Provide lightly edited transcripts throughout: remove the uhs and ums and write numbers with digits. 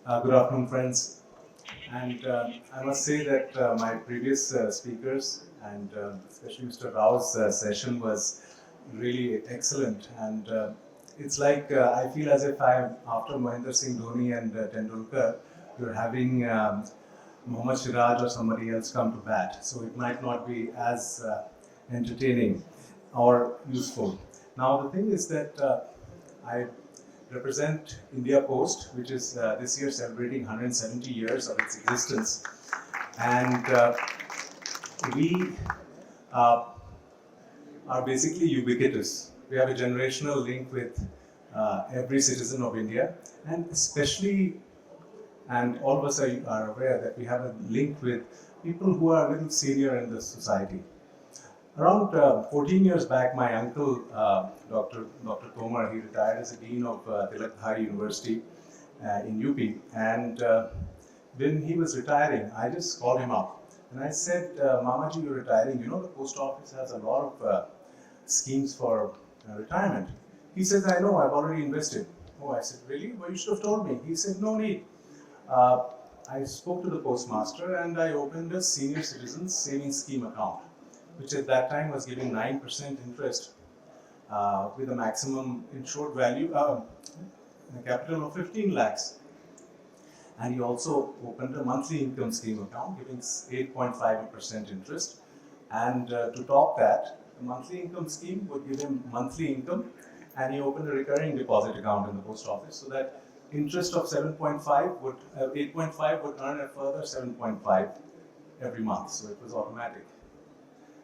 Good afternoon, friends. And I must say that my previous speakers and especially Mr. Rao's session was really excellent. And it's like I feel as if I'm after Mahendra Singh Dhoni and Tendulkar, you're having Mohammad Siraj or somebody else come to bat. So it might not be as entertaining or useful. Now the thing is that I represent India Post, which is this year celebrating 170 years of its existence. And we uh, are basically ubiquitous. We have a generational link with every citizen of India, and especially, and all of us are aware that we have a link with people who are a little senior in the society. Around 14 years back, my uncle, Dr. Tomar, he retired as a dean of Tilak Bahari University in UP. And when he was retiring, I just called him up. And I said, Mamaji, you're retiring. You know, the post office has a lot of schemes for retirement. He says, I know, I've already invested. Oh, I said, really? Well, you should have told me. He said, no need. Uh, I spoke to the postmaster and I opened a senior citizens savings scheme account, which at that time was giving 9% interest with a maximum insured value, a capital of 15 lakhs. And he also opened a monthly income scheme account giving 8.5% interest. And to top that, the monthly income scheme would give him monthly income, and he opened a recurring deposit account in the post office so that interest of 7.5 would 8.5 would earn a further 7.5 every month. So it was automatic.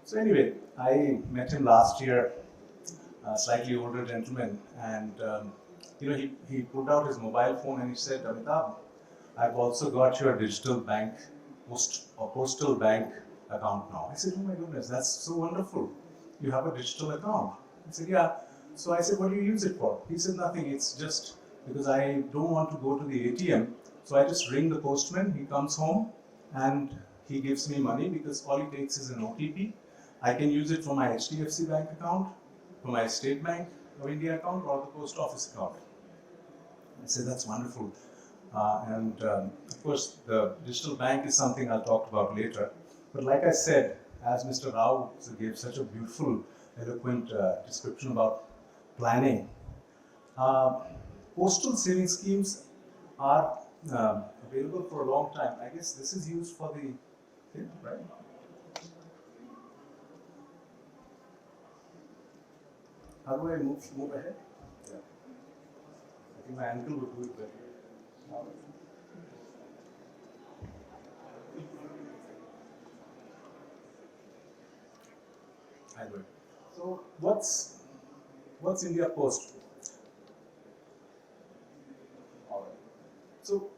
So anyway, I met him last year, a slightly older gentleman, and he pulled out his mobile phone and he said, Amitabh, I've also got your digital bank, postal bank account now. I said, oh my goodness, that's so wonderful. You have a digital account. He said, yeah. So I said, what do you use it for? He said, nothing. It's just because I don't want to go to the ATM. So I just ring the postman. He comes home and he gives me money because all he takes is an OTP. I can use it for my HDFC bank account, for my State Bank of India account, or the post office account. I said, that's wonderful. Of course, the digital bank is something I'll talk about later. But like I said, as Mr. Rao gave such a beautiful, eloquent description about planning, uh, postal saving schemes are available for a long time. I guess this is used for the thing, right? How do I move ahead? Yeah. I think my uncle would do it better. I do it. So what's India Post? All right. So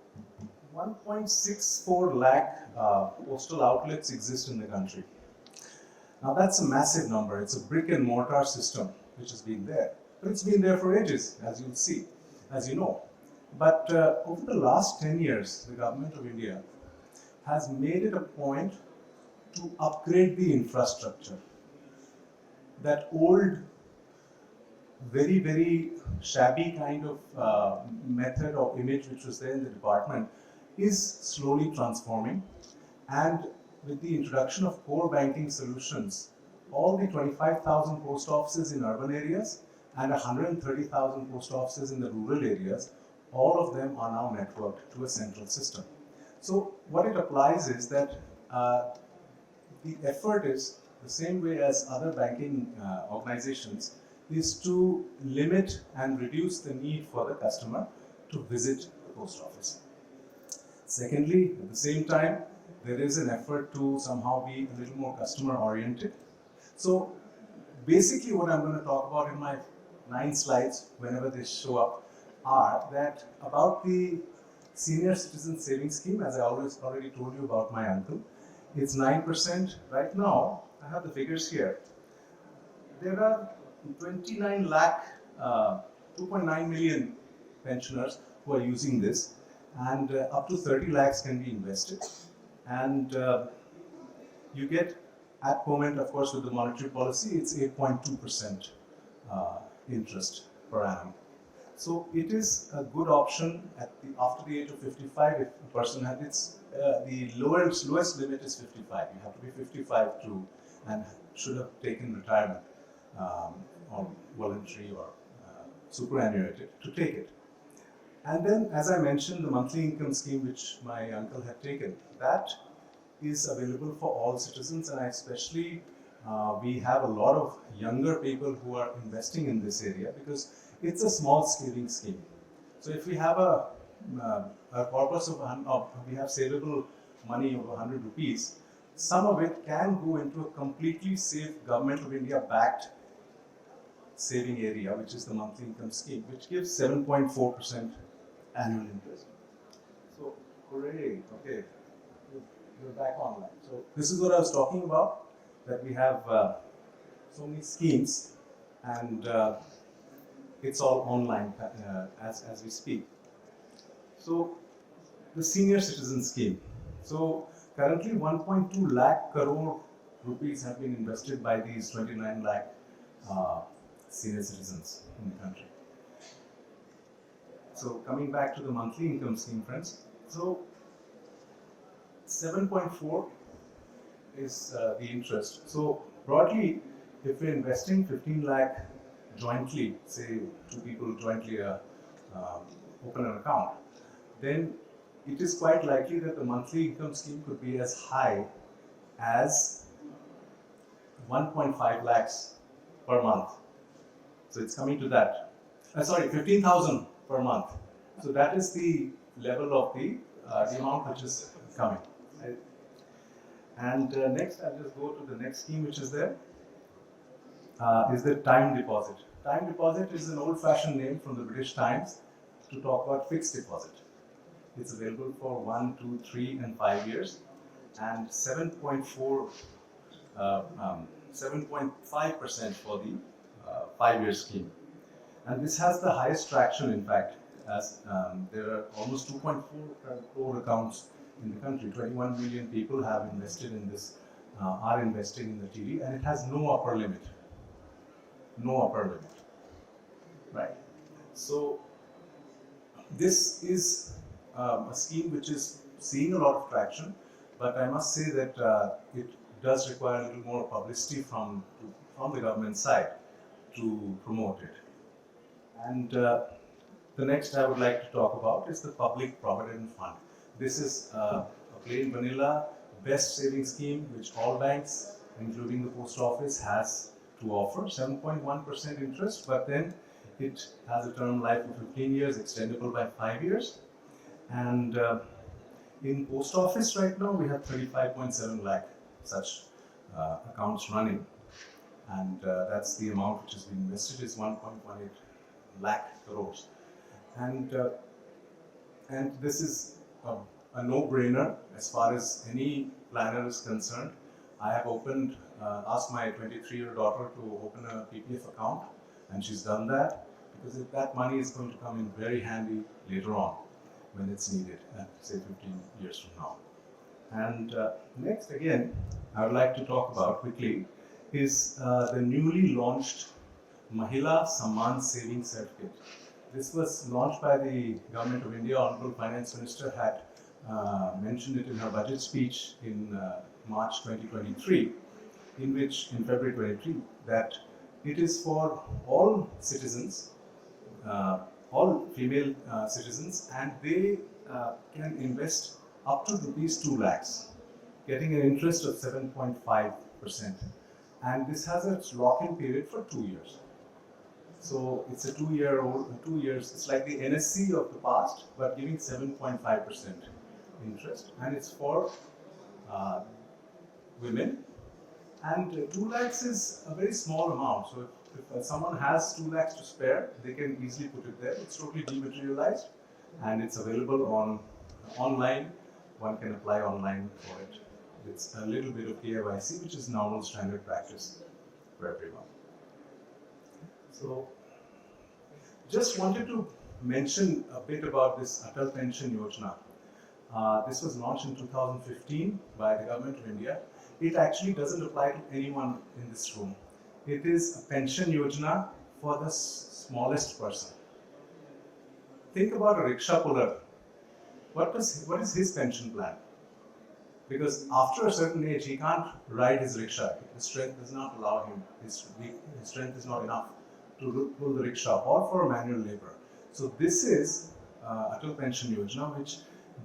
1.64 lakh postal outlets exist in the country. Now that's a massive number. It's a brick and mortar system which has been there. But it's been there for ages, as you'll see, as you know. But over the last 10 years, the government of India has made it a point to upgrade the infrastructure. That old, very, very shabby kind of method or image which was there in the department is slowly transforming. And with the introduction of core banking solutions, all the 25,000 post offices in urban areas and 130,000 post offices in the rural areas, all of them are now networked to a central system. So what it applies is that the effort is the same way as other banking organizations, is to limit and reduce the need for the customer to visit the post office. Secondly, at the same time, there is an effort to somehow be a little more customer oriented. So basically what I'm going to talk about in my 9 slides, whenever they show up, are that about the senior citizen savings scheme, as I already told you about my uncle. It's 9% right now. I have the figures here. There are 29 lakh, 2.9 million pensioners who are using this, and up to 30 lakhs can be invested. And you get, at moment, of course, with the monetary policy, it's 8.2% interest per annum. So it is a good option after the age of 55 if a person has the lowest limit is 55. You have to be 55 to and should have taken retirement or voluntary or superannuated to take it. And then, as I mentioned, the monthly income scheme which my uncle had taken, that is available for all citizens, and especially we have a lot of younger people who are investing in this area because it's a small saving scheme. So if we have a corpus we have savable money of 100 rupees, some of it can go into a completely safe Government of India backed saving area, which is the monthly income scheme, which gives 7.4% annual interest. So, hooray, okay, you're back online. So, this is what I was talking about, that we have so many schemes and it's all online as we speak. So, the senior citizen scheme. So, currently 1.2 lakh crore rupees have been invested by these 29 lakh senior citizens in the country. So coming back to the monthly income scheme, friends. So 7.4 is the interest. So broadly, if we're investing 15 lakh jointly, say two people jointly open an account, then it is quite likely that the monthly income scheme could be as high as 1.5 lakhs per month. So it's coming to that. 15,000 per month. So that is the level of the amount which is coming. Right? And next, I'll just go to the next scheme which is there. Is the time deposit. Time deposit is an old-fashioned name from the British Times to talk about fixed deposit. It's available for 1, 2, 3, and 5 years, and 7.5% for the 5-year scheme. And this has the highest traction, in fact, as there are almost 2.4 crore accounts in the country. 21 million people have invested in this, are investing in the TD, and it has no upper limit. No upper limit. Right. So, this is a scheme which is seeing a lot of traction, but I must say that it does require a little more publicity from the government side to promote it. And the next I would like to talk about is the Public Provident Fund. This is a plain vanilla best saving scheme which all banks, including the post office, has to offer. 7.1% interest, but then it has a term life of 15 years, extendable by 5 years. And in post office right now, we have 35.7 lakh such accounts running. And that's the amount which has been invested is 1.18 lakh crores. And this is a no-brainer as far as any planner is concerned. I have asked my 23-year-old daughter to open a PPF account, and she's done that because that money is going to come in very handy later on when it's needed, say 15 years from now. And next, again, I would like to talk about quickly is the newly launched Mahila Saman Savings Certificate. This was launched by the Government of India. Honorable Finance Minister had mentioned it in her budget speech in March 2023, in February 23, that it is for all citizens, all female citizens, and they can invest up to rupees 2 lakhs, getting an interest of 7.5%. And this has a lock-in period for 2 years. So it's a 2 years, it's like the NSC of the past, but giving 7.5% interest. And it's for women. And 2 lakhs is a very small amount. So if someone has 2 lakhs to spare, they can easily put it there. It's totally dematerialized and it's available online. One can apply online for it. It's a little bit of KYC, which is normal standard practice for everyone. So, just wanted to mention a bit about this Atal Pension Yojana. This was launched in 2015 by the Government of India. It actually doesn't apply to anyone in this room. It is a pension yojana for the smallest person. think about a rickshaw puller. What is his pension plan? Because after a certain age, he can't ride his rickshaw. His strength does not allow him. His strength is not enough to pull the rickshaw or for manual labor. So this is Atal Pension Yojana, which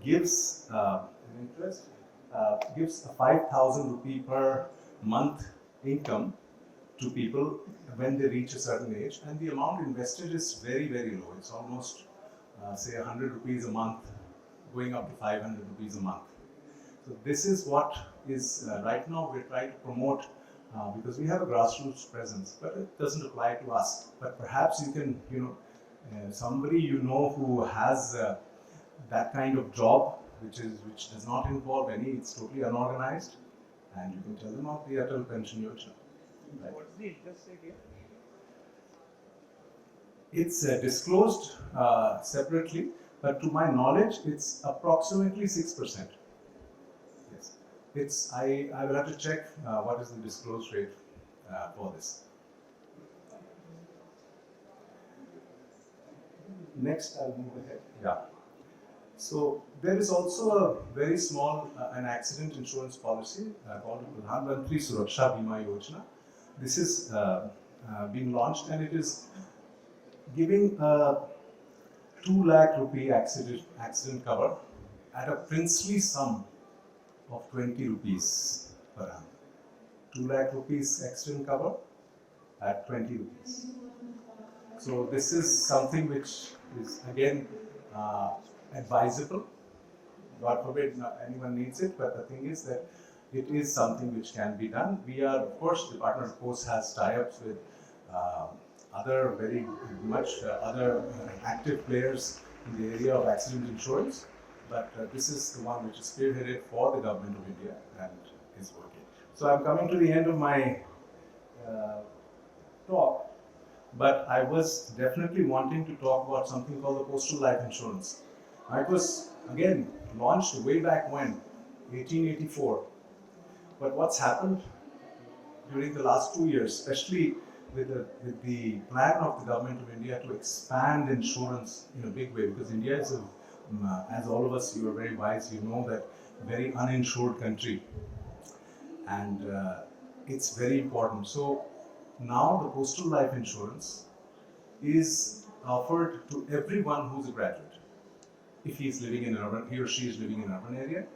gives an interest, gives a 5,000 rupee per month income to people when they reach a certain age, and the amount invested is very, very low. It's almost say 100 rupees a month, going up to 500 rupees a month. So this is what is right now we're trying to promote because we have a grassroots presence, but it doesn't apply to us. But perhaps you can, somebody who has that kind of job, which does not involve any, it's totally unorganized, and you can tell them of the Atal Pension Yojana. Right. What's the interest rate here? It's disclosed separately, but to my knowledge, it's approximately 6%. Yes, I will have to check what is the disclosed rate for this. Next, I'll move ahead. Yeah. So there is also a very small an accident insurance policy called Pradhan Mantri Suraksha Bima Yojana. This is being launched, and it is giving a 2 lakh rupee accident cover at a princely sum of 20 rupees per annum. 2 lakh rupees accident cover at 20 rupees. So this is something which is again advisable. God forbid anyone needs it, but the thing is that it is something which can be done. We are, of course, the Department of Post has tie-ups with other very much other active players in the area of accident insurance, but this is the one which is spearheaded for the government of India and is working. So I'm coming to the end of my talk, but I was definitely wanting to talk about something called the Postal Life Insurance. It was again launched way back when, 1884. But what's happened during the last 2 years, especially with the plan of the government of India to expand insurance in a big way, because India is, as all of us, you are very wise, you know that very uninsured country, and it's very important. So now the postal life insurance is offered to everyone who's a graduate. If he is living in he or she is living in urban area,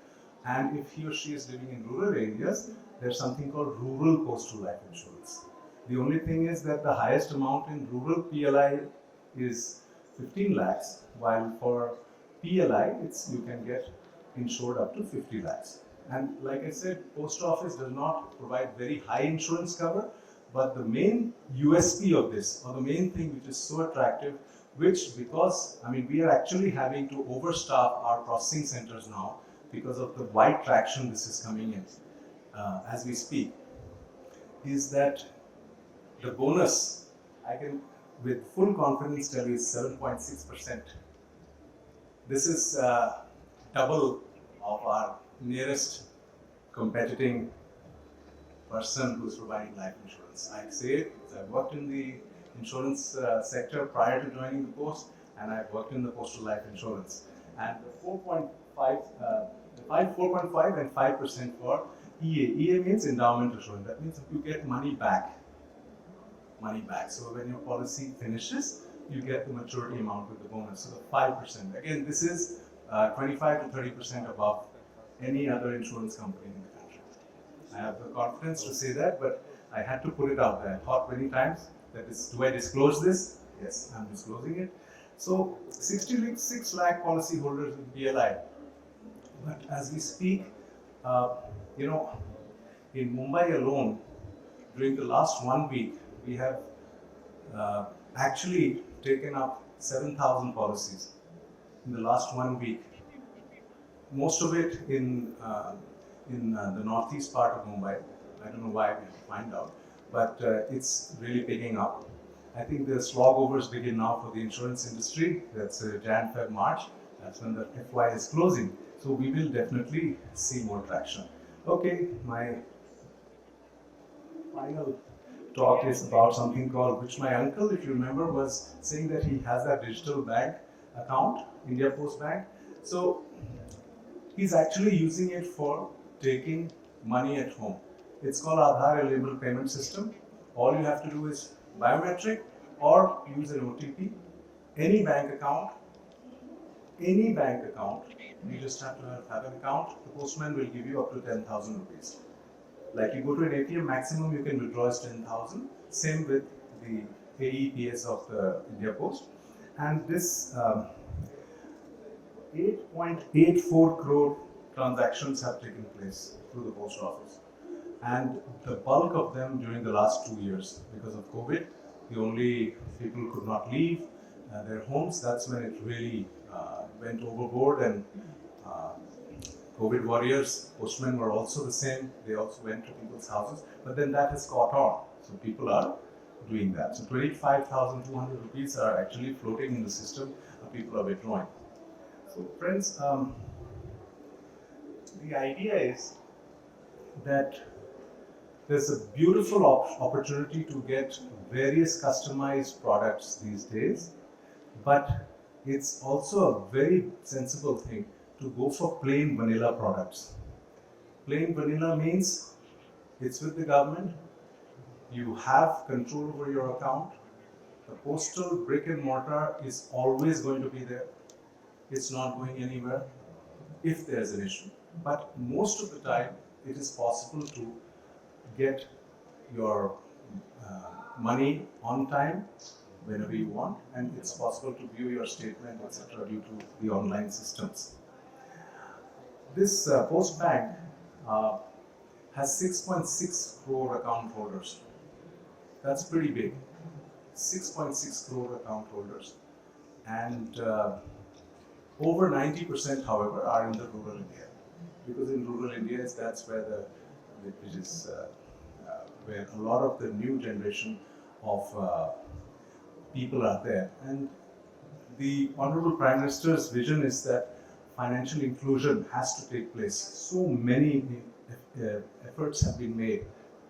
and if he or she is living in rural areas, there's something called rural postal life insurance. The only thing is that the highest amount in rural PLI is 15 lakhs, while for PLI, you can get insured up to 50 lakhs. And like I said, post office does not provide very high insurance cover, but the main USP of this, or the main thing which is so attractive, because we are actually having to overstaff our processing centers now because of the wide traction this is coming in as we speak, is that the bonus, I can with full confidence tell you, is 7.6%. This is double of our nearest competing person who's providing life insurance. I say it because I've worked in the insurance sector prior to joining the post, and I've worked in the postal life insurance. And the 4.5 and 5% for EA. EA means endowment assurance. That means you get money back. So when your policy finishes, you get the maturity amount with the bonus. So the 5%. Again, this is 25 to 30% above any other insurance company in the country. I have the confidence to say that, but I had to put it out there. I thought many times, do I disclose this? Yes, I'm disclosing it. So 66 lakh policy holders in PLI. But as we speak, in Mumbai alone, during the last 1 week, we have actually taken up 7,000 policies in the last 1 week. Most of it in the northeast part of Mumbai. I don't know why, we'll find out, but it's really picking up. I think the slog overs begin now for the insurance industry. That's Jan, Feb, March. That's when the FY is closing. So we will definitely see more traction. Okay, my final talk is about something called, which my uncle, if you remember, was saying that he has that digital bag account, India Post Bank. So he's actually using it for taking money at home. It's called Aadhaar Enabled Payment System. All you have to do is biometric or use an OTP. Any bank account, you just have to have an account. The postman will give you up to 10,000 rupees. Like you go to an ATM, maximum you can withdraw is 10,000. Same with the AEPS of the India Post. And this 8.84 crore transactions have taken place through the post office. And the bulk of them during the last 2 years, because of COVID, the only people could not leave their homes. That's when it really went overboard, and COVID warriors, postmen were also the same. They also went to people's houses, but then that has caught on. So people are doing that. So 25,200 rupees are actually floating in the system. People are withdrawing. So friends, the idea is that there's a beautiful opportunity to get various customized products these days, but it's also a very sensible thing to go for plain vanilla products. Plain vanilla means it's with the government, you have control over your account, the postal brick and mortar is always going to be there, it's not going anywhere if there's an issue. But most of the time, it is possible to get your money on time whenever you want, and it's possible to view your statement, etc., due to the online systems. This Post Bank has 6.6 crore account holders. That's pretty big. 6.6 crore account holders. And over 90%, however, are in the rural India. Because in rural India, that's where where a lot of the new generation of people are there. And the Honorable Prime Minister's vision is that financial inclusion has to take place. So many efforts have been made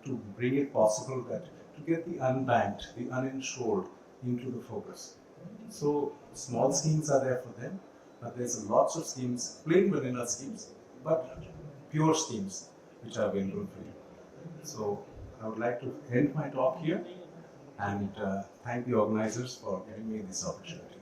to bring it possible that to get the unbanked, the uninsured into the focus. So small schemes are there for them, but there's lots of schemes, plain vanilla schemes, but pure schemes which are available for you. So I would like to end my talk here and thank the organizers for giving me this opportunity.